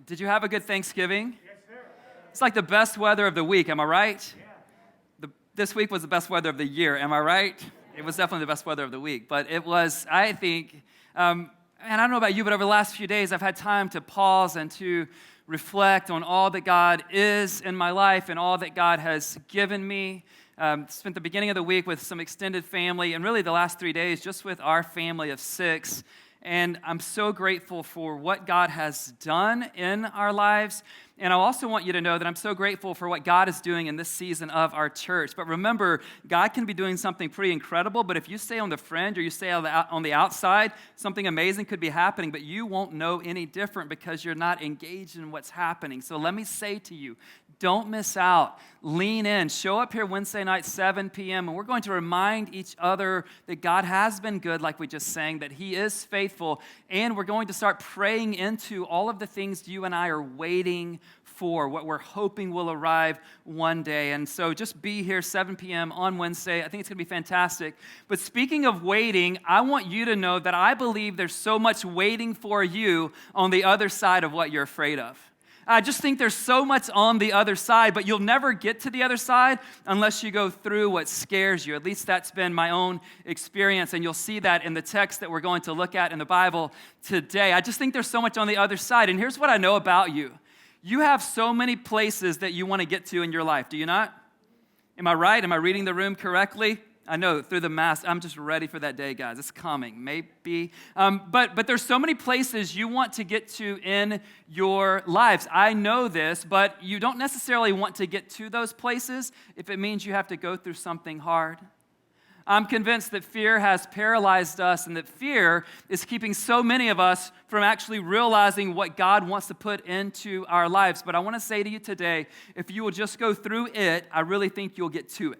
Did you have a good Thanksgiving? Yes, sir. It's like the best weather of the week, am I right? Yeah. This week was the best weather of the year, am I right? It was definitely the best weather of the week, but it was, I think, and I don't know about you, but over the last few days, I've had time to pause and to reflect on all that God is in my life and all that God has given me. Spent the beginning of the week with some extended family, and really the last 3 days just with our family of 6. And I'm so grateful for what God has done in our lives. And I also want you to know that I'm so grateful for what God is doing in this season of our church. But remember, God can be doing something pretty incredible, but if you stay on the fringe or you stay on the outside, something amazing could be happening, but you won't know any different because you're not engaged in what's happening. So let me say to you, don't miss out. Lean in. Show up here Wednesday night, 7 p.m., and we're going to remind each other that God has been good, like we just sang, that He is faithful, and we're going to start praying into all of the things you and I are waiting for, what we're hoping will arrive one day. And so just be here 7 p.m. on Wednesday. I think it's going to be fantastic. But speaking of waiting, I want you to know that I believe there's so much waiting for you on the other side of what you're afraid of. I just think there's so much on the other side, but you'll never get to the other side unless you go through what scares you. At least that's been my own experience, and you'll see that in the text that we're going to look at in the Bible today. I just think there's so much on the other side, and here's what I know about you. You have so many places that you want to get to in your life, do you not? Am I right? Am I reading the room correctly? I know, through the mask, I'm just ready for that day, guys. It's coming, maybe. But there's so many places you want to get to in your lives. I know this, but you don't necessarily want to get to those places if it means you have to go through something hard. I'm convinced that fear has paralyzed us and that fear is keeping so many of us from actually realizing what God wants to put into our lives. But I want to say to you today, if you will just go through it, I really think you'll get to it.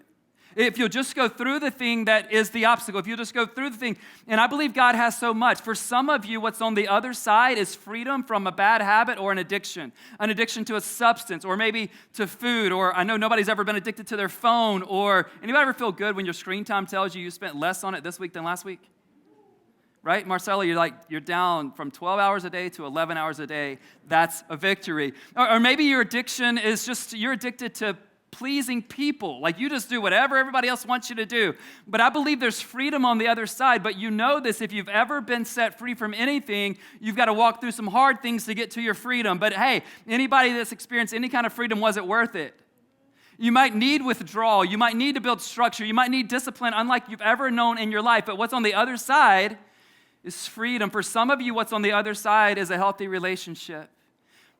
If you'll just go through the thing that is the obstacle, if you'll just go through the thing, and I believe God has so much. For some of you, what's on the other side is freedom from a bad habit or an addiction to a substance, or maybe to food, or I know nobody's ever been addicted to their phone, or anybody ever feel good when your screen time tells you spent less on it this week than last week? Right, Marcella, you're down from 12 hours a day to 11 hours a day. That's a victory. Or maybe your addiction is just, you're addicted to pleasing people. Like you just do whatever everybody else wants you to do. But I believe there's freedom on the other side. But you know this, if you've ever been set free from anything, you've got to walk through some hard things to get to your freedom. But hey, anybody that's experienced any kind of freedom, was it worth it? You might need withdrawal. You might need to build structure. You might need discipline unlike you've ever known in your life. But what's on the other side is freedom. For some of you, what's on the other side is a healthy relationship.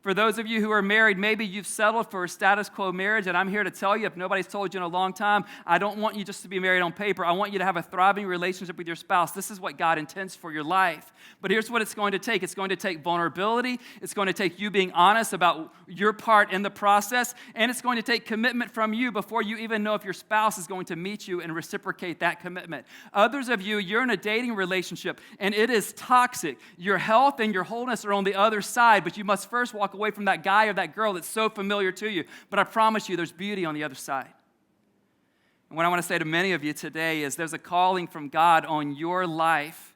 For those of you who are married, maybe you've settled for a status quo marriage, and I'm here to tell you, if nobody's told you in a long time, I don't want you just to be married on paper. I want you to have a thriving relationship with your spouse. This is what God intends for your life. But here's what it's going to take. It's going to take vulnerability. It's going to take you being honest about your part in the process, and it's going to take commitment from you before you even know if your spouse is going to meet you and reciprocate that commitment. Others of you, you're in a dating relationship, and it is toxic. Your health and your wholeness are on the other side, but you must first walk away from that guy or that girl that's so familiar to you. But I promise you, there's beauty on the other side. And what I want to say to many of you today is there's a calling from God on your life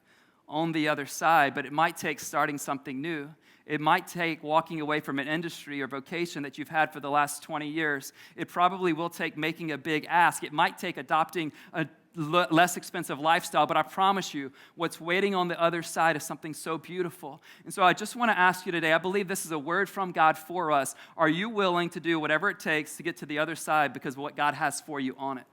on the other side, but it might take starting something new. It might take walking away from an industry or vocation that you've had for the last 20 years. It probably will take making a big ask. It might take adopting a less expensive lifestyle, but I promise you, what's waiting on the other side is something so beautiful. And so I just want to ask you today, I believe this is a word from God for us. Are you willing to do whatever it takes to get to the other side because of what God has for you on it?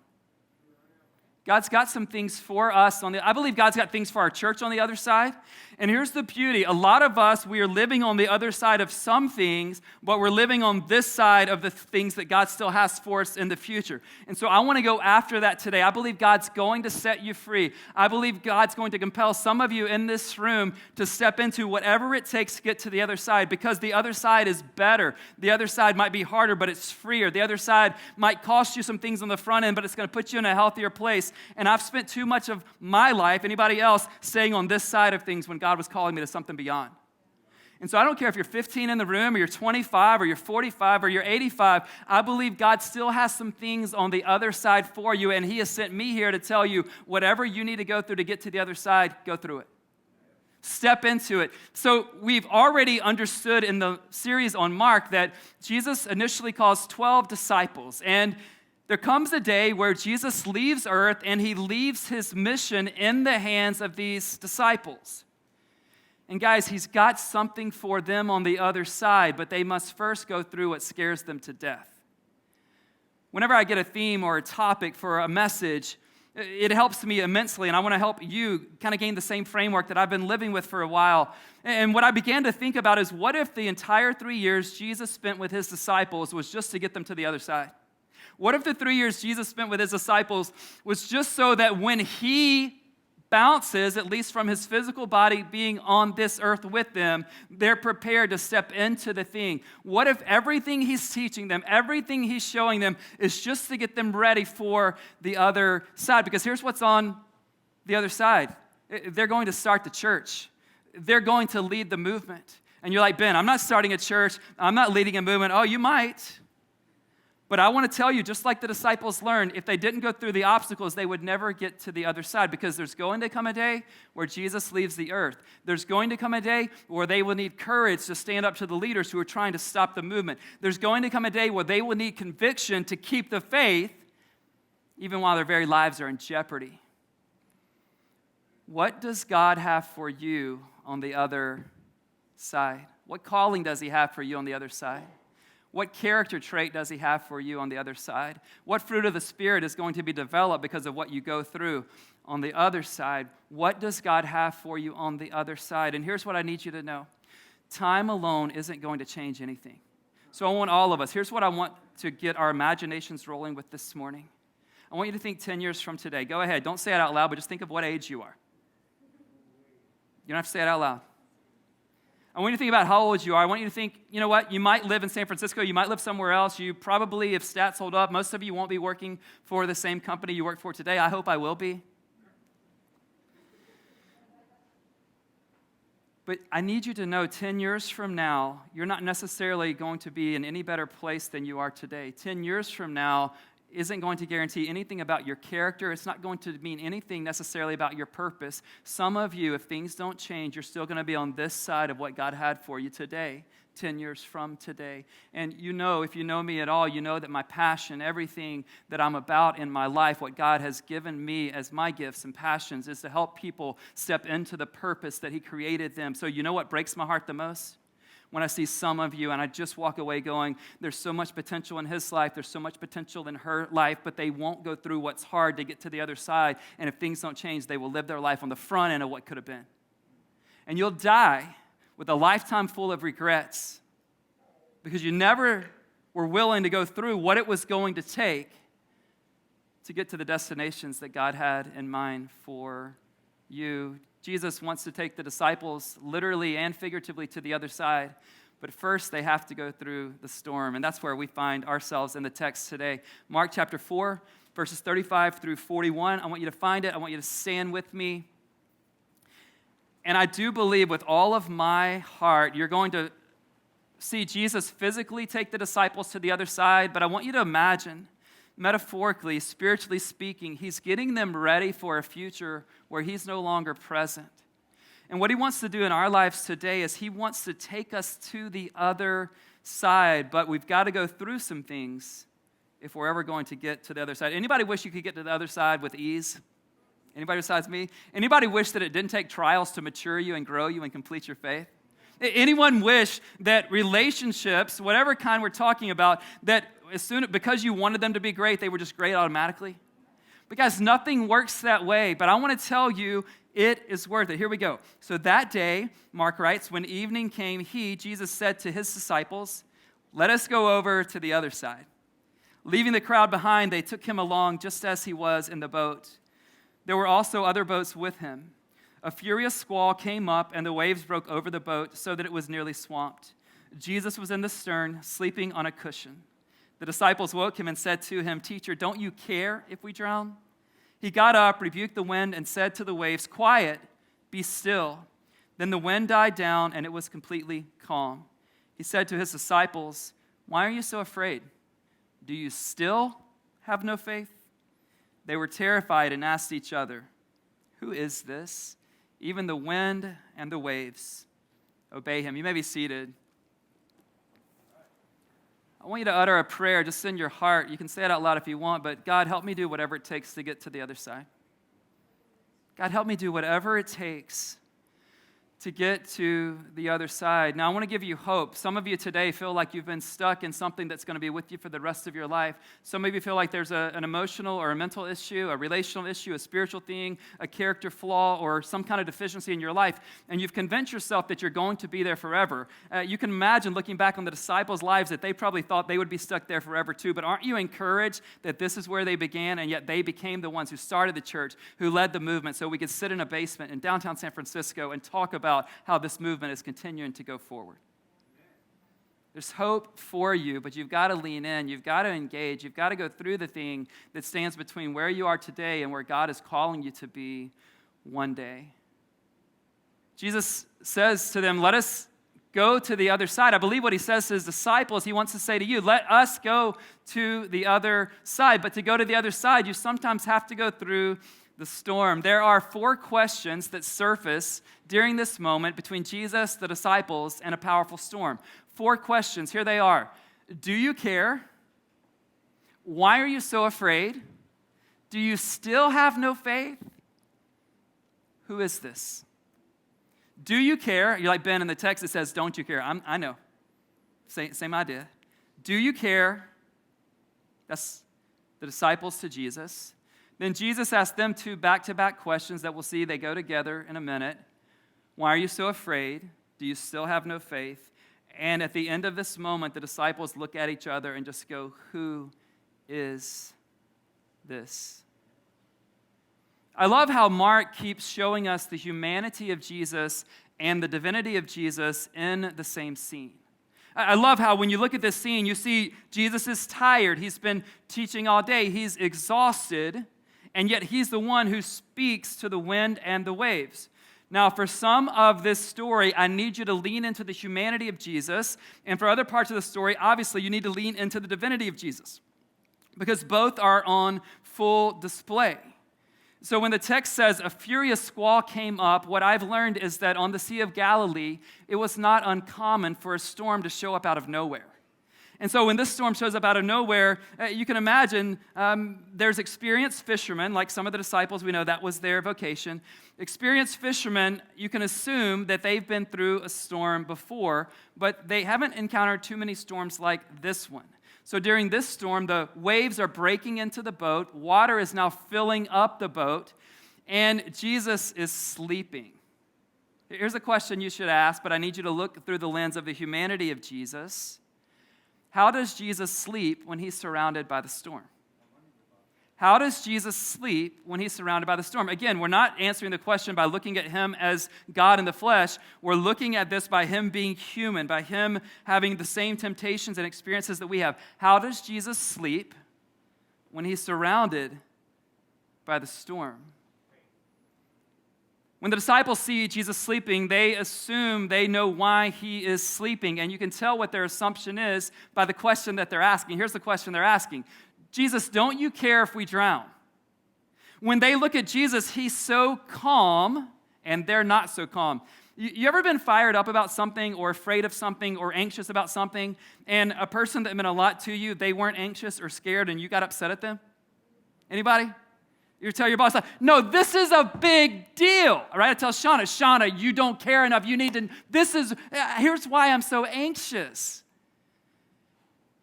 God's got some things for us I believe God's got things for our church on the other side. And here's the beauty. A lot of us, we are living on the other side of some things, but we're living on this side of the things that God still has for us in the future. And so I want to go after that today. I believe God's going to set you free. I believe God's going to compel some of you in this room to step into whatever it takes to get to the other side, because the other side is better. The other side might be harder, but it's freer. The other side might cost you some things on the front end, but it's going to put you in a healthier place. And I've spent too much of my life, anybody else, staying on this side of things when God was calling me to something beyond. And so I don't care if you're 15 in the room or you're 25 or you're 45 or you're 85. I believe God still has some things on the other side for you, and He has sent me here to tell you whatever you need to go through to get to the other side, go through it. Step into it. So we've already understood in the series on Mark that Jesus initially calls 12 disciples. And there comes a day where Jesus leaves earth and he leaves his mission in the hands of these disciples. And guys, he's got something for them on the other side, but they must first go through what scares them to death. Whenever I get a theme or a topic for a message, it helps me immensely, and I want to help you kind of gain the same framework that I've been living with for a while. And what I began to think about is, what if the entire 3 years Jesus spent with his disciples was just to get them to the other side? What if the 3 years Jesus spent with his disciples was just so that when he bounces, at least from his physical body being on this earth with them, they're prepared to step into the thing? What if everything he's teaching them, everything he's showing them is just to get them ready for the other side? Because here's what's on the other side. They're going to start the church. They're going to lead the movement. And you're like, Ben, I'm not starting a church. I'm not leading a movement. Oh, you might. But I want to tell you, just like the disciples learned, if they didn't go through the obstacles, they would never get to the other side, because there's going to come a day where Jesus leaves the earth. There's going to come a day where they will need courage to stand up to the leaders who are trying to stop the movement. There's going to come a day where they will need conviction to keep the faith, even while their very lives are in jeopardy. What does God have for you on the other side? What calling does he have for you on the other side? What character trait does he have for you on the other side? What fruit of the Spirit is going to be developed because of what you go through on the other side? What does God have for you on the other side? And here's what I need you to know. Time alone isn't going to change anything. So I want all of us, here's what I want to get our imaginations rolling with this morning. I want you to think 10 years from today. Go ahead. Don't say it out loud, but just think of what age you are. You don't have to say it out loud. I want you to think about how old you are. I want you to think, you know what, you might live in San Francisco, you might live somewhere else. You probably, if stats hold up, most of you won't be working for the same company you work for today. I hope I will be. But I need you to know 10 years from now, you're not necessarily going to be in any better place than you are today. 10 years from now isn't going to guarantee anything about your character. It's not going to mean anything necessarily about your purpose. Some of you, if things don't change, you're still going to be on this side of what God had for you today, 10 years from today. And you know, if you know me at all, you know that my passion, everything that I'm about in my life, what God has given me as my gifts and passions, is to help people step into the purpose that he created them. So you know what breaks my heart the most? When I see some of you and I just walk away going, there's so much potential in his life, there's so much potential in her life, but they won't go through what's hard to get to the other side. And if things don't change, they will live their life on the front end of what could have been. And you'll die with a lifetime full of regrets because you never were willing to go through what it was going to take to get to the destinations that God had in mind for you. Jesus wants to take the disciples literally and figuratively to the other side, but first they have to go through the storm, and that's where we find ourselves in the text today. Mark chapter 4, verses 35 through 41. I want you to find it. I want you to stand with me. And I do believe with all of my heart you're going to see Jesus physically take the disciples to the other side, but I want you to imagine, metaphorically, spiritually speaking, he's getting them ready for a future where he's no longer present. And what he wants to do in our lives today is he wants to take us to the other side, but we've got to go through some things if we're ever going to get to the other side. Anybody wish you could get to the other side with ease? Anybody besides me? Anybody wish that it didn't take trials to mature you and grow you and complete your faith? Anyone wish that relationships, whatever kind we're talking about, that because you wanted them to be great, they were just great automatically? But guys, nothing works that way. But I want to tell you, it is worth it. Here we go. So that day, Mark writes, when evening came, Jesus said to his disciples, "Let us go over to the other side." Leaving the crowd behind, they took him along just as he was in the boat. There were also other boats with him. A furious squall came up, and the waves broke over the boat so that it was nearly swamped. Jesus was in the stern, sleeping on a cushion. The disciples woke him and said to him, "Teacher, don't you care if we drown?" He got up, rebuked the wind, and said to the waves, "Quiet, be still." Then the wind died down, and it was completely calm. He said to his disciples, "Why are you so afraid? Do you still have no faith?" They were terrified and asked each other, "Who is this? even the wind and the waves obey him. You may be seated. I want you to utter a prayer just in your heart. You can say it out loud if you want, but God, help me do whatever it takes to get to the other side. God, help me do whatever it takes to get to the other side. Now, I want to give you hope. Some of you today feel like you've been stuck in something that's going to be with you for the rest of your life. Some of you feel like there's an emotional or a mental issue, a relational issue, a spiritual thing, a character flaw, or some kind of deficiency in your life, and you've convinced yourself that you're going to be there forever. You can imagine looking back on the disciples' lives that they probably thought they would be stuck there forever too, but aren't you encouraged that this is where they began, and yet they became the ones who started the church, who led the movement, so we could sit in a basement in downtown San Francisco and talk about how this movement is continuing to go forward. There's hope for you, but you've got to lean in. You've got to engage. You've got to go through the thing that stands between where you are today and where God is calling you to be one day. Jesus says to them, let us go to the other side. I believe what he says to his disciples, he wants to say to you, let us go to the other side. But to go to the other side, you sometimes have to go through the storm. There are 4 questions that surface during this moment between Jesus, the disciples, and a powerful storm. 4 questions. Here they are. Do you care? Why are you so afraid? Do you still have no faith? Who is this? Do you care? You're like Ben in the text, it says, don't you care? I know. Same idea. Do you care? That's the disciples to Jesus. Then Jesus asked them 2 back-to-back questions that we'll see. They go together in a minute. Why are you so afraid? Do you still have no faith? And at the end of this moment, the disciples look at each other and just go, who is this? I love how Mark keeps showing us the humanity of Jesus and the divinity of Jesus in the same scene. I love how when you look at this scene, you see Jesus is tired. He's been teaching all day. He's exhausted. And yet he's the one who speaks to the wind and the waves. Now, for some of this story, I need you to lean into the humanity of Jesus. And for other parts of the story, obviously, you need to lean into the divinity of Jesus, because both are on full display. So when the text says a furious squall came up, what I've learned is that on the Sea of Galilee, it was not uncommon for a storm to show up out of nowhere. And so when this storm shows up out of nowhere, you can imagine there's experienced fishermen, like some of the disciples, we know that was their vocation. Experienced fishermen, you can assume that they've been through a storm before, but they haven't encountered too many storms like this one. So during this storm, the waves are breaking into the boat, water is now filling up the boat, and Jesus is sleeping. Here's a question you should ask, but I need you to look through the lens of the humanity of Jesus. How does Jesus sleep when he's surrounded by the storm? How does Jesus sleep when he's surrounded by the storm? Again, we're not answering the question by looking at him as God in the flesh. We're looking at this by him being human, by him having the same temptations and experiences that we have. How does Jesus sleep when he's surrounded by the storm? When the disciples see Jesus sleeping, they assume they know why he is sleeping, and you can tell what their assumption is by the question that they're asking. Here's the question they're asking. Jesus, don't you care if we drown? When they look at Jesus, he's so calm, and they're not so calm. You ever been fired up about something or afraid of something or anxious about something, and a person that meant a lot to you, they weren't anxious or scared, and you got upset at them? Anybody? You tell your boss, no, this is a big deal. All right, I tell Shauna, you don't care enough. You need to, here's why I'm so anxious.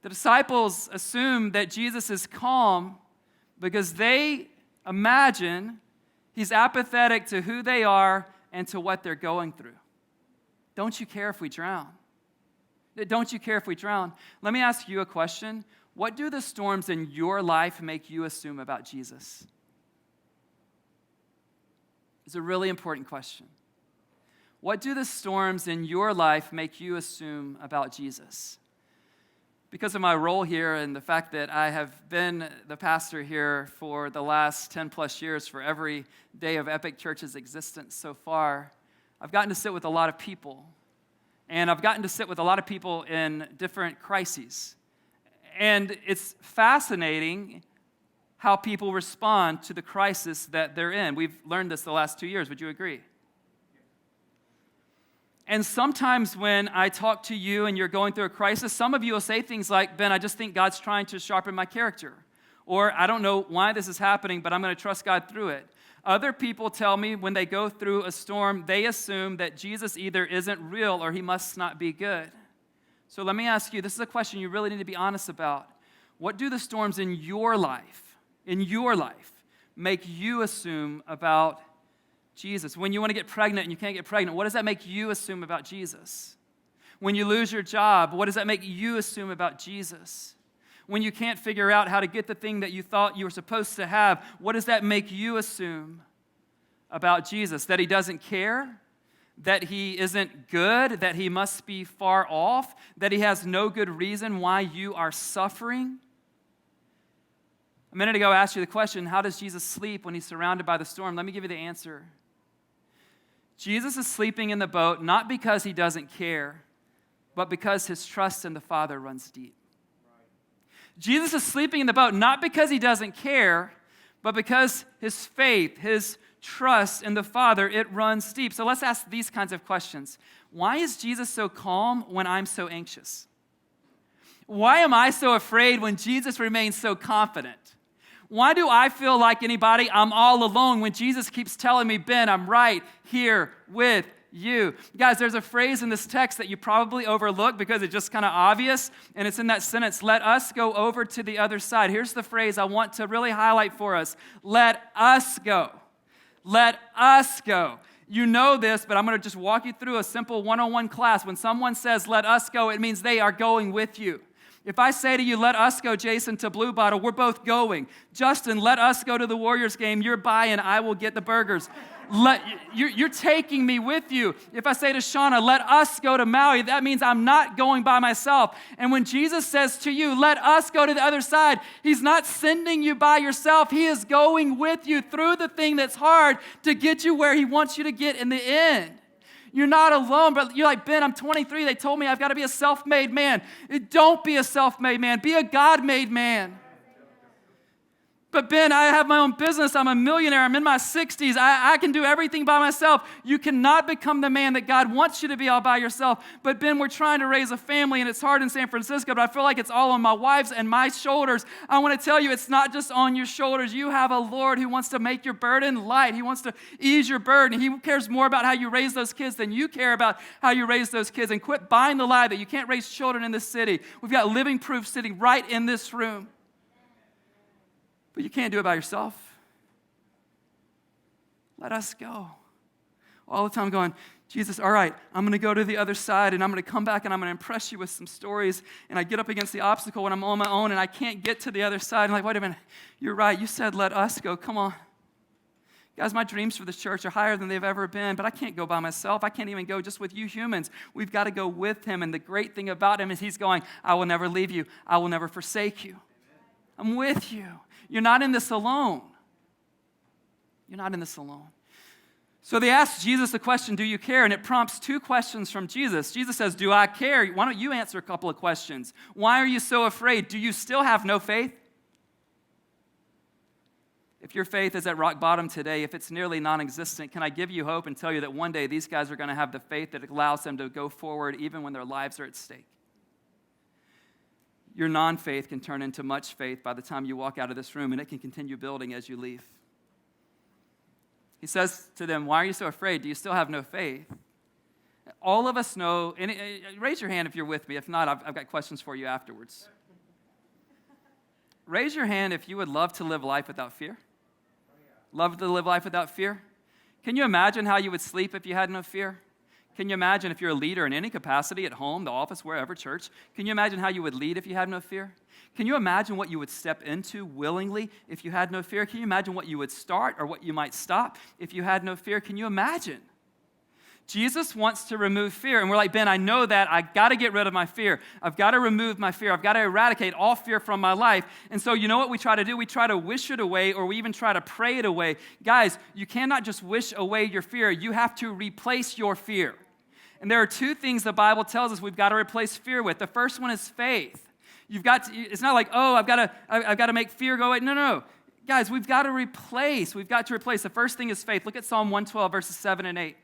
The disciples assume that Jesus is calm because they imagine he's apathetic to who they are and to what they're going through. Don't you care if we drown? Don't you care if we drown? Let me ask you a question. What do the storms in your life make you assume about Jesus? It's a really important question. What do the storms in your life make you assume about Jesus? Because of my role here and the fact that I have been the pastor here for the last 10 plus years, for every day of Epic Church's existence so far, I've gotten to sit with a lot of people. And I've gotten to sit with a lot of people in different crises. And it's fascinating how people respond to the crisis that they're in. We've learned this the last 2 years. Would you agree? And sometimes when I talk to you and you're going through a crisis, some of you will say things like, Ben, I just think God's trying to sharpen my character. Or I don't know why this is happening, but I'm going to trust God through it. Other people tell me when they go through a storm, they assume that Jesus either isn't real or he must not be good. So let me ask you, this is a question you really need to be honest about. What do the storms in your life, make you assume about Jesus? When you want to get pregnant and you can't get pregnant, what does that make you assume about Jesus? When you lose your job, what does that make you assume about Jesus? When you can't figure out how to get the thing that you thought you were supposed to have, what does that make you assume about Jesus? That he doesn't care? That he isn't good? That he must be far off? That he has no good reason why you are suffering? A minute ago I asked you the question, how does Jesus sleep when he's surrounded by the storm? Let me give you the answer. Jesus is sleeping in the boat not because he doesn't care, but because his trust in the Father runs deep. Jesus is sleeping in the boat not because he doesn't care, but because his faith, his trust in the Father, it runs deep. So let's ask these kinds of questions. Why is Jesus so calm when I'm so anxious? Why am I so afraid when Jesus remains so confident? Why do I feel like anybody? I'm all alone when Jesus keeps telling me, Ben, I'm right here with you. Guys, there's a phrase in this text that you probably overlook because it's just kind of obvious, and it's in that sentence, let us go over to the other side. Here's the phrase I want to really highlight for us. Let us go. Let us go. You know this, but I'm going to just walk you through a simple one-on-one class. When someone says, let us go, it means they are going with you. If I say to you, let us go, Jason, to Blue Bottle, we're both going. Justin, let us go to the Warriors game. You're buying, I will get the burgers. You're taking me with you. If I say to Shauna, let us go to Maui, that means I'm not going by myself. And when Jesus says to you, let us go to the other side, he's not sending you by yourself. He is going with you through the thing that's hard to get you where he wants you to get in the end. You're not alone, but you're like, Ben, I'm 23. They told me I've got to be a self-made man. Don't be a self-made man. Be a God-made man. But Ben, I have my own business. I'm a millionaire. I'm in my 60s. I can do everything by myself. You cannot become the man that God wants you to be all by yourself. But Ben, we're trying to raise a family, and it's hard in San Francisco, but I feel like it's all on my wife's and my shoulders. I want to tell you, it's not just on your shoulders. You have a Lord who wants to make your burden light. He wants to ease your burden. He cares more about how you raise those kids than you care about how you raise those kids. And quit buying the lie that you can't raise children in this city. We've got living proof sitting right in this room. But you can't do it by yourself. Let us go. All the time going, Jesus, all right, I'm going to go to the other side, and I'm going to come back, and I'm going to impress you with some stories. And I get up against the obstacle when I'm on my own, and I can't get to the other side. I'm like, wait a minute, you're right. You said let us go. Come on. Guys, my dreams for this church are higher than they've ever been, but I can't go by myself. I can't even go just with you humans. We've got to go with him, and the great thing about him is he's going, I will never leave you. I will never forsake you. I'm with you. You're not in this alone. You're not in this alone. So they asked Jesus the question, do you care? And it prompts two questions from Jesus. Jesus says, do I care? Why don't you answer a couple of questions? Why are you so afraid? Do you still have no faith? If your faith is at rock bottom today, if it's nearly non-existent, can I give you hope and tell you that one day these guys are going to have the faith that allows them to go forward even when their lives are at stake? Your non-faith can turn into much faith by the time you walk out of this room, and it can continue building as you leave. He says to them, why are you so afraid? Do you still have no faith? All of us know, and raise your hand if you're with me. If not, I've got questions for you afterwards. Raise your hand if you would love to live life without fear. Love to live life without fear? Can you imagine how you would sleep if you had no fear? Can you imagine if you're a leader in any capacity, at home, the office, wherever, church? Can you imagine how you would lead if you had no fear? Can you imagine what you would step into willingly if you had no fear? Can you imagine what you would start or what you might stop if you had no fear? Can you imagine? Jesus wants to remove fear. And we're like, Ben, I know that. I got to get rid of my fear. I've got to remove my fear. I've got to eradicate all fear from my life. And so you know what we try to do? We try to wish it away, or we even try to pray it away. Guys, you cannot just wish away your fear. You have to replace your fear. And there are two things the Bible tells us we've got to replace fear with. The first one is faith. You've got to, it's not like, oh, I've got to make fear go away. No. Guys, we've got to replace. The first thing is faith. Look at Psalm 112, verses 7 and 8.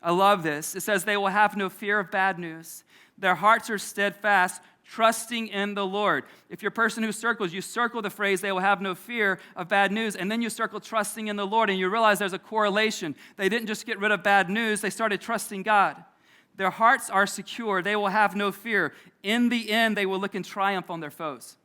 I love this. It says they will have no fear of bad news. Their hearts are steadfast, trusting in the Lord. If you're a person who circles, you circle the phrase, they will have no fear of bad news, and then you circle trusting in the Lord, and you realize there's a correlation. They didn't just get rid of bad news, they started trusting God. Their hearts are secure. They will have no fear. In the end, they will look in triumph on their foes.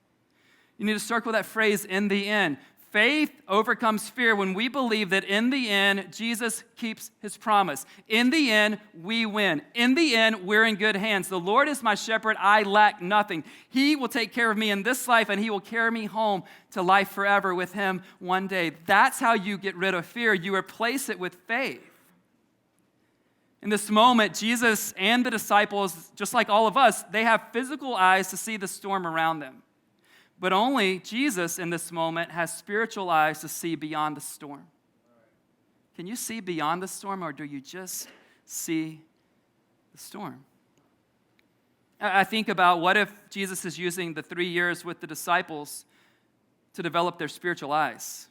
You need to circle that phrase, in the end. Faith overcomes fear when we believe that in the end, Jesus keeps his promise. In the end, we win. In the end, we're in good hands. The Lord is my shepherd. I lack nothing. He will take care of me in this life, and he will carry me home to life forever with him one day. That's how you get rid of fear. You replace it with faith. In this moment, Jesus and the disciples, just like all of us, they have physical eyes to see the storm around them. But only Jesus in this moment has spiritual eyes to see beyond the storm. Can you see beyond the storm, or do you just see the storm? I think about what if Jesus is using the 3 years with the disciples to develop their spiritual eyes?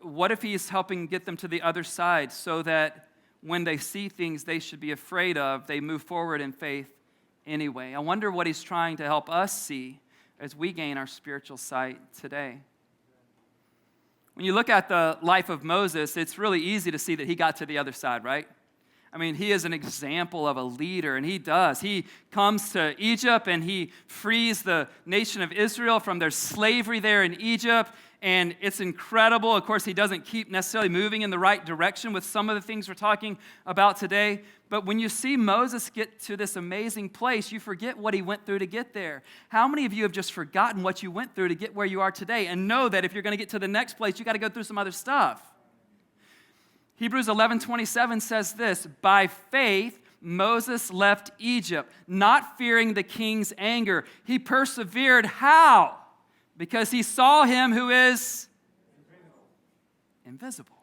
What if he's helping get them to the other side so that when they see things they should be afraid of, they move forward in faith anyway? I wonder what he's trying to help us see as we gain our spiritual sight today. When you look at the life of Moses, it's really easy to see that he got to the other side, right? I mean, he is an example of a leader, and he does. He comes to Egypt, and he frees the nation of Israel from their slavery there in Egypt, and it's incredible. Of course, he doesn't keep necessarily moving in the right direction with some of the things we're talking about today, but when you see Moses get to this amazing place, you forget what he went through to get there. How many of you have just forgotten what you went through to get where you are today and know that if you're going to get to the next place, you got to go through some other stuff? Hebrews 11:27 says this, by faith, Moses left Egypt, not fearing the king's anger. He persevered. How? Because he saw him who is invisible.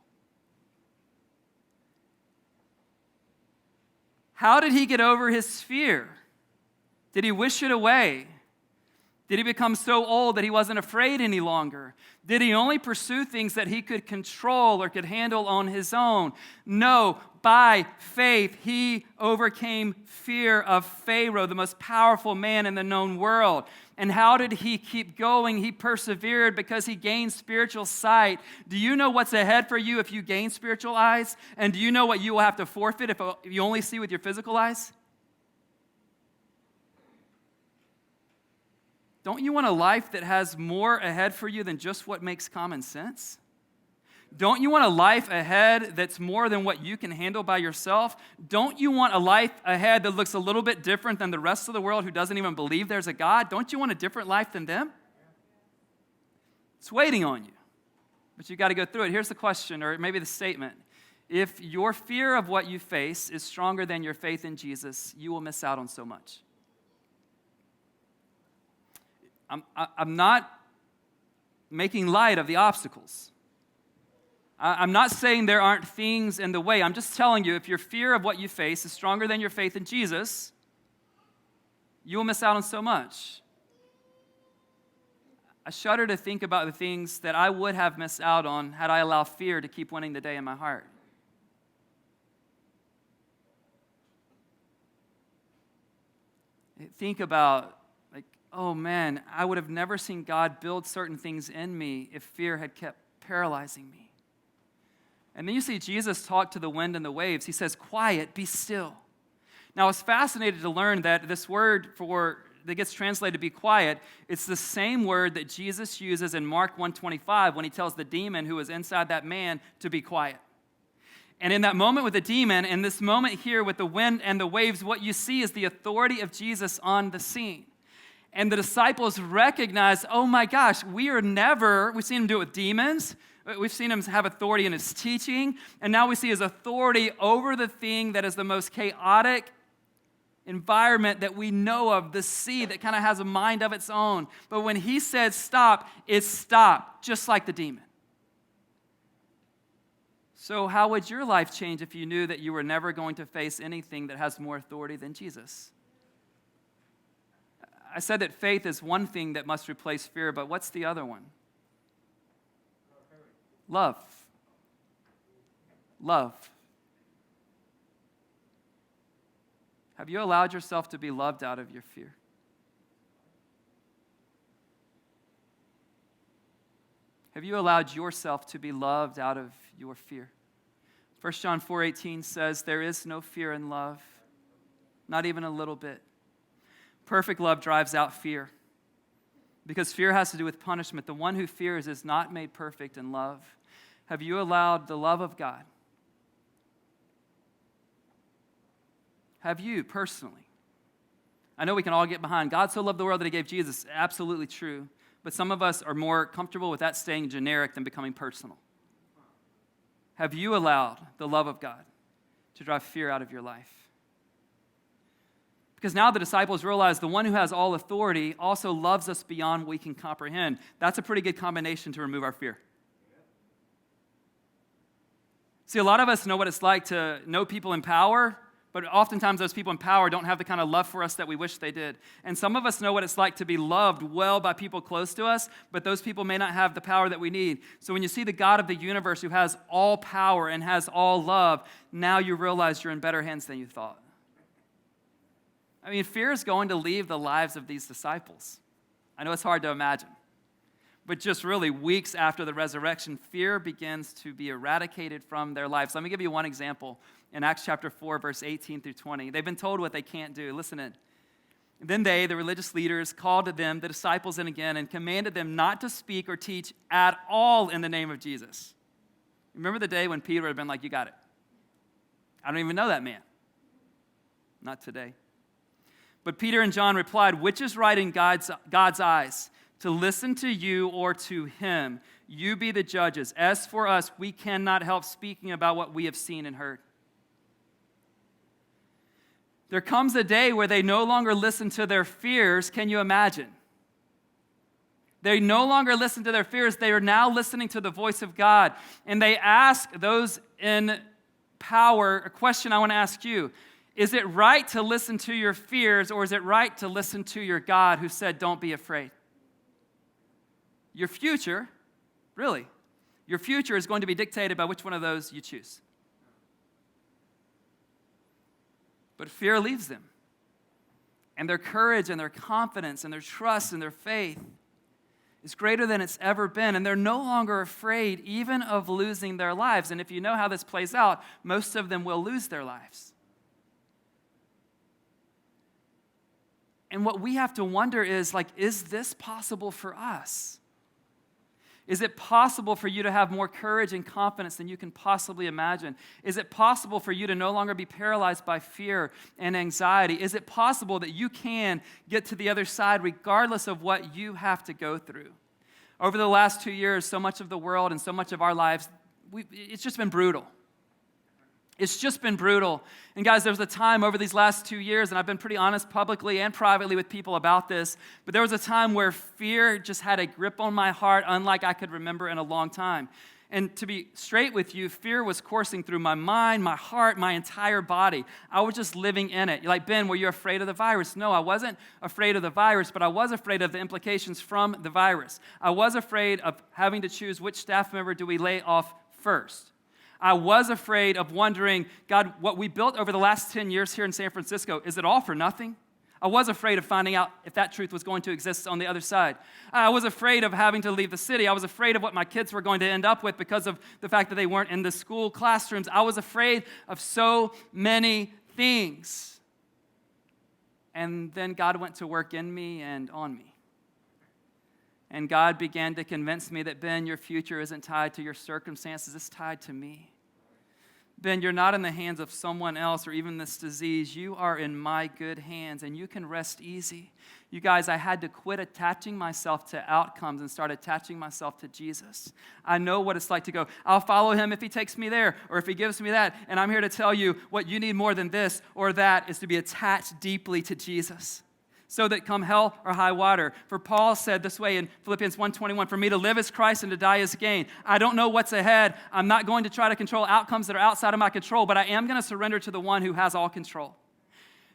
How did he get over his fear? Did he wish it away? Did he become so old that he wasn't afraid any longer? Did he only pursue things that he could control or could handle on his own? No, by faith, he overcame fear of Pharaoh, the most powerful man in the known world. And how did he keep going? He persevered because he gained spiritual sight. Do you know what's ahead for you if you gain spiritual eyes? And do you know what you will have to forfeit if you only see with your physical eyes? Don't you want a life that has more ahead for you than just what makes common sense? Don't you want a life ahead that's more than what you can handle by yourself? Don't you want a life ahead that looks a little bit different than the rest of the world who doesn't even believe there's a God? Don't you want a different life than them? It's waiting on you, but you've got to go through it. Here's the question, or maybe the statement. If your fear of what you face is stronger than your faith in Jesus, you will miss out on so much. I'm not making light of the obstacles. I'm not saying there aren't things in the way. I'm just telling you, if your fear of what you face is stronger than your faith in Jesus, you will miss out on so much. I shudder to think about the things that I would have missed out on had I allowed fear to keep winning the day in my heart. Think about, oh man, I would have never seen God build certain things in me if fear had kept paralyzing me. And then you see Jesus talk to the wind and the waves. He says, quiet, be still. Now, I was fascinated to learn that this word that gets translated be quiet, it's the same word that Jesus uses in Mark 1:25 when he tells the demon who was inside that man to be quiet. And in that moment with the demon, and this moment here with the wind and the waves, what you see is the authority of Jesus on the scene. And the disciples recognize, oh my gosh, we've seen him do it with demons. We've seen him have authority in his teaching. And now we see his authority over the thing that is the most chaotic environment that we know of, the sea that kind of has a mind of its own. But when he said stop, it stopped, just like the demon. So how would your life change if you knew that you were never going to face anything that has more authority than Jesus? I said that faith is one thing that must replace fear, but what's the other one? Love. Love. Have you allowed yourself to be loved out of your fear? Have you allowed yourself to be loved out of your fear? 1 John 4:18 says, there is no fear in love, not even a little bit. Perfect love drives out fear, because fear has to do with punishment. The one who fears is not made perfect in love. Have you allowed the love of God? Have you personally? I know we can all get behind, God so loved the world that he gave Jesus. Absolutely true. But some of us are more comfortable with that staying generic than becoming personal. Have you allowed the love of God to drive fear out of your life? Because now the disciples realize the one who has all authority also loves us beyond what we can comprehend. That's a pretty good combination to remove our fear. See, a lot of us know what it's like to know people in power, but oftentimes those people in power don't have the kind of love for us that we wish they did. And some of us know what it's like to be loved well by people close to us, but those people may not have the power that we need. So when you see the God of the universe who has all power and has all love, now you realize you're in better hands than you thought. I mean, fear is going to leave the lives of these disciples. I know it's hard to imagine. But just really weeks after the resurrection, fear begins to be eradicated from their lives. Let me give you one example. In Acts chapter 4, verse 18 through 20. They've been told what they can't do. Listen in. Then they, the religious leaders, called to them the disciples in again and commanded them not to speak or teach at all in the name of Jesus. Remember the day when Peter would have been like, you got it. I don't even know that man. Not today. But Peter and John replied, which is right in God's eyes, to listen to you or to him? You be the judges. As for us, we cannot help speaking about what we have seen and heard. There comes a day where they no longer listen to their fears. Can you imagine? They no longer listen to their fears. They are now listening to the voice of God. And they ask those in power a question I want to ask you. Is it right to listen to your fears, or is it right to listen to your God who said, don't be afraid? Your future, really, your future is going to be dictated by which one of those you choose. But fear leaves them. And their courage and their confidence and their trust and their faith is greater than it's ever been. And they're no longer afraid even of losing their lives. And if you know how this plays out, most of them will lose their lives. And what we have to wonder is, is this possible for us? Is it possible for you to have more courage and confidence than you can possibly imagine? Is it possible for you to no longer be paralyzed by fear and anxiety? Is it possible that you can get to the other side regardless of what you have to go through? Over the last 2 years, so much of the world and so much of our lives, it's just been brutal. It's just been brutal. And guys, there was a time over these last 2 years, and I've been pretty honest publicly and privately with people about this, but there was a time where fear just had a grip on my heart unlike I could remember in a long time. And to be straight with you, fear was coursing through my mind, my heart, my entire body. I was just living in it. You're like, Ben, were you afraid of the virus? No, I wasn't afraid of the virus, but I was afraid of the implications from the virus. I was afraid of having to choose which staff member do we lay off first. I was afraid of wondering, God, what we built over the last 10 years here in San Francisco, is it all for nothing? I was afraid of finding out if that truth was going to exist on the other side. I was afraid of having to leave the city. I was afraid of what my kids were going to end up with because of the fact that they weren't in the school classrooms. I was afraid of so many things. And then God went to work in me and on me. And God began to convince me that, Ben, your future isn't tied to your circumstances, it's tied to me. Ben, you're not in the hands of someone else or even this disease. You are in my good hands, and you can rest easy. You guys, I had to quit attaching myself to outcomes and start attaching myself to Jesus. I know what it's like to go, I'll follow him if he takes me there or if he gives me that. And I'm here to tell you what you need more than this or that is to be attached deeply to Jesus. So that come hell or high water. For Paul said this way in Philippians 1:21, for me to live is Christ and to die is gain. I don't know what's ahead. I'm not going to try to control outcomes that are outside of my control, but I am going to surrender to the one who has all control.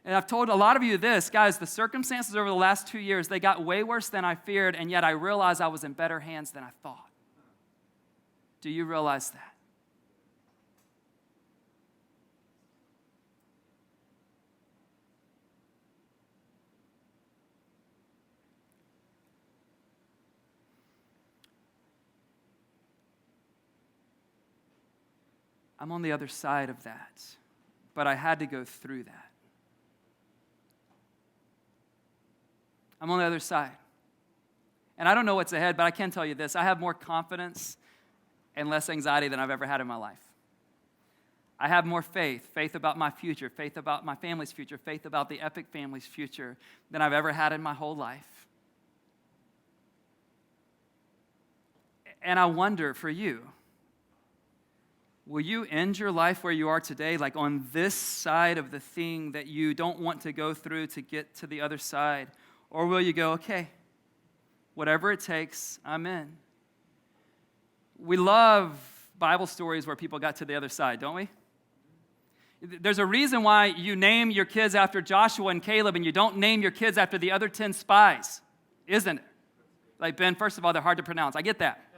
And I've told a lot of you this, guys, the circumstances over the last 2 years, they got way worse than I feared, and yet I realized I was in better hands than I thought. Do you realize that? I'm on the other side of that, but I had to go through that. I'm on the other side. And I don't know what's ahead, but I can tell you this. I have more confidence and less anxiety than I've ever had in my life. I have more faith about my future, faith about my family's future, faith about the Epic family's future than I've ever had in my whole life. And I wonder for you, will you end your life where you are today, like on this side of the thing that you don't want to go through to get to the other side? Or will you go, okay, whatever it takes, I'm in? We love Bible stories where people got to the other side, don't we? There's a reason why you name your kids after Joshua and Caleb and you don't name your kids after the other 10 spies, isn't it? Like, Ben, first of all, they're hard to pronounce. I get that.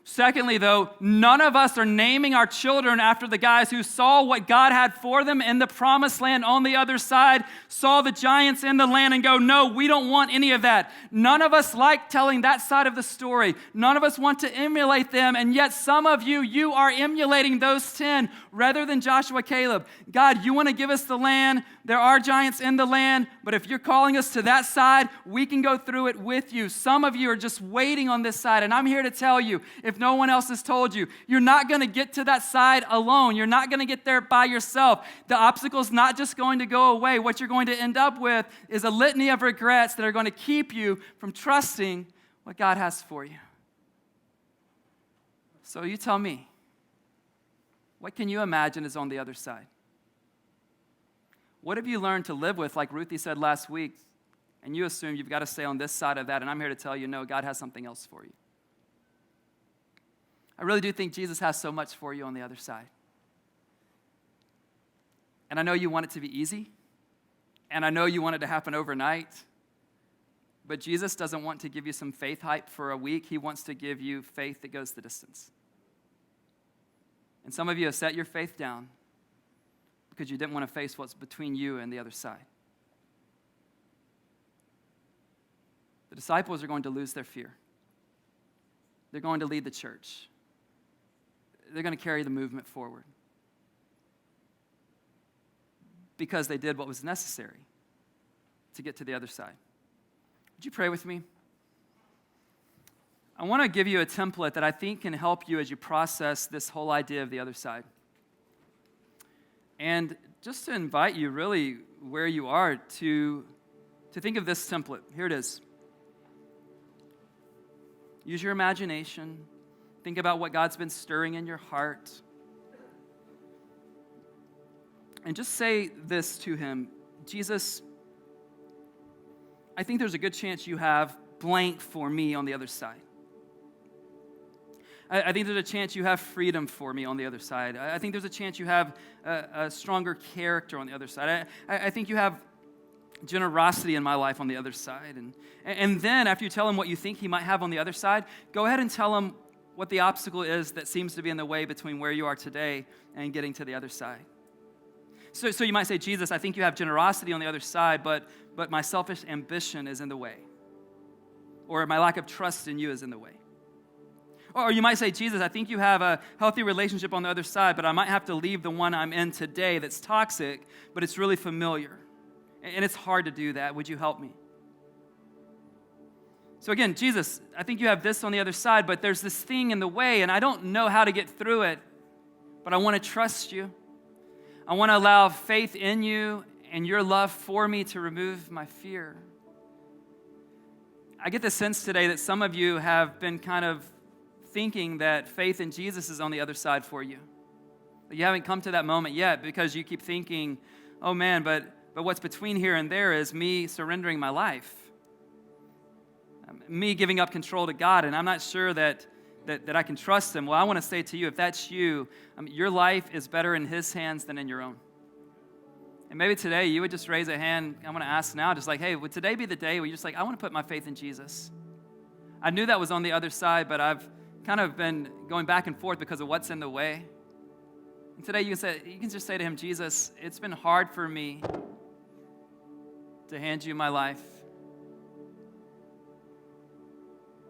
Secondly, though, none of us are naming our children after the guys who saw what God had for them in the promised land on the other side, saw the giants in the land and go, no, we don't want any of that. None of us like telling that side of the story. None of us want to emulate them, and yet some of you are emulating those 10 rather than Joshua, Caleb. God, you want to give us the land. There are giants in the land, but if you're calling us to that side, we can go through it with you. Some of you are just waiting on this side, and I'm here to tell you, if no one else has told you, you're not going to get to that side alone. You're not going to get there by yourself. The obstacle's not just going to go away. What you're going to end up with is a litany of regrets that are going to keep you from trusting what God has for you. So you tell me, what can you imagine is on the other side? What have you learned to live with, like Ruthie said last week, and you assume you've got to stay on this side of that, and I'm here to tell you, no, God has something else for you. I really do think Jesus has so much for you on the other side. And I know you want it to be easy, and I know you want it to happen overnight, but Jesus doesn't want to give you some faith hype for a week. He wants to give you faith that goes the distance. And some of you have set your faith down because you didn't want to face what's between you and the other side. The disciples are going to lose their fear. They're going to lead the church. They're going to carry the movement forward because they did what was necessary to get to the other side. Would you pray with me? I want to give you a template that I think can help you as you process this whole idea of the other side. And just to invite you really where you are to think of this template. Here it is. Use your imagination. Think about what God's been stirring in your heart. And just say this to him. Jesus, I think there's a good chance you have blank for me on the other side. I think there's a chance you have freedom for me on the other side. I think there's a chance you have a stronger character on the other side. I think you have generosity in my life on the other side. And then after you tell him what you think he might have on the other side, go ahead and tell him what the obstacle is that seems to be in the way between where you are today and getting to the other side. So you might say, Jesus, I think you have generosity on the other side, but my selfish ambition is in the way. Or my lack of trust in you is in the way. Or you might say, Jesus, I think you have a healthy relationship on the other side, but I might have to leave the one I'm in today that's toxic, but it's really familiar. And it's hard to do that. Would you help me? So again, Jesus, I think you have this on the other side, but there's this thing in the way, and I don't know how to get through it, but I want to trust you. I want to allow faith in you and your love for me to remove my fear. I get the sense today that some of you have been kind of thinking that faith in Jesus is on the other side for you. But you haven't come to that moment yet because you keep thinking, oh man, but what's between here and there is me surrendering my life. Me giving up control to God, and I'm not sure that I can trust him. Well, I want to say to you, if that's you, your life is better in his hands than in your own. And maybe today you would just raise a hand. I want to ask now, just like, hey, would today be the day where you're just like, I want to put my faith in Jesus? I knew that was on the other side, but I've kind of been going back and forth because of what's in the way. And today you can just say to him, Jesus, it's been hard for me to hand you my life.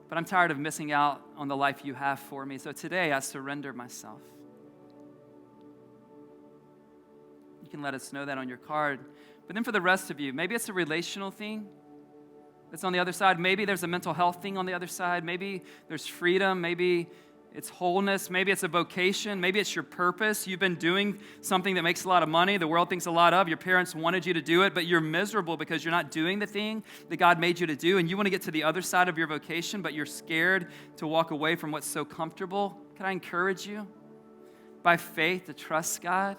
But I'm tired of missing out on the life you have for me. So today I surrender myself. You can let us know that on your card. But then for the rest of you, maybe it's a relational thing that's on the other side. Maybe there's a mental health thing on the other side. Maybe there's freedom. Maybe it's wholeness. Maybe it's a vocation. Maybe it's your purpose. You've been doing something that makes a lot of money. The world thinks a lot of. Your parents wanted you to do it, but you're miserable because you're not doing the thing that God made you to do. And you want to get to the other side of your vocation, but you're scared to walk away from what's so comfortable. Can I encourage you by faith to trust God?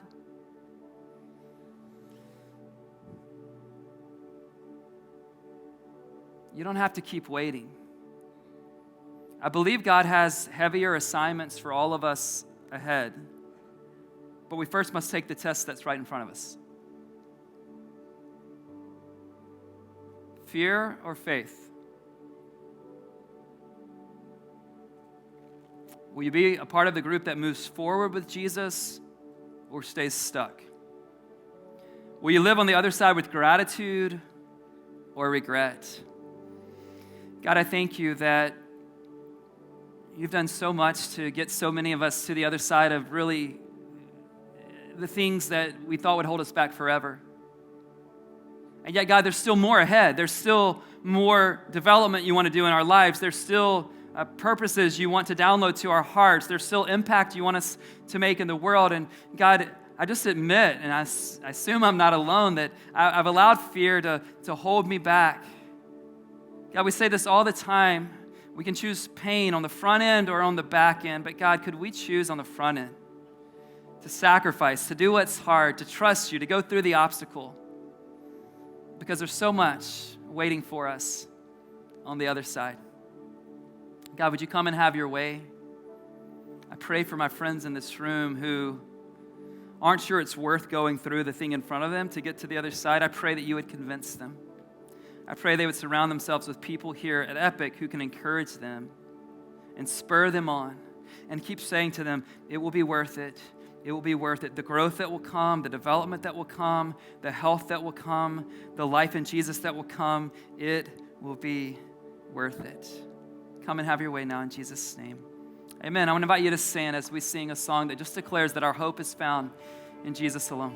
You don't have to keep waiting. I believe God has heavier assignments for all of us ahead, but we first must take the test that's right in front of us. Fear or faith? Will you be a part of the group that moves forward with Jesus or stays stuck? Will you live on the other side with gratitude or regret? God, I thank you that you've done so much to get so many of us to the other side of really the things that we thought would hold us back forever. And yet, God, there's still more ahead. There's still more development you want to do in our lives. There's still purposes you want to download to our hearts. There's still impact you want us to make in the world. And God, I just admit, and I assume I'm not alone, that I've allowed fear to hold me back. God, we say this all the time. We can choose pain on the front end or on the back end, but God, could we choose on the front end to sacrifice, to do what's hard, to trust you, to go through the obstacle? Because there's so much waiting for us on the other side. God, would you come and have your way? I pray for my friends in this room who aren't sure it's worth going through the thing in front of them to get to the other side. I pray that you would convince them. I pray they would surround themselves with people here at Epic who can encourage them and spur them on and keep saying to them, it will be worth it. It will be worth it. The growth that will come, the development that will come, the health that will come, the life in Jesus that will come, it will be worth it. Come and have your way now in Jesus' name. Amen. I want to invite you to stand as we sing a song that just declares that our hope is found in Jesus alone.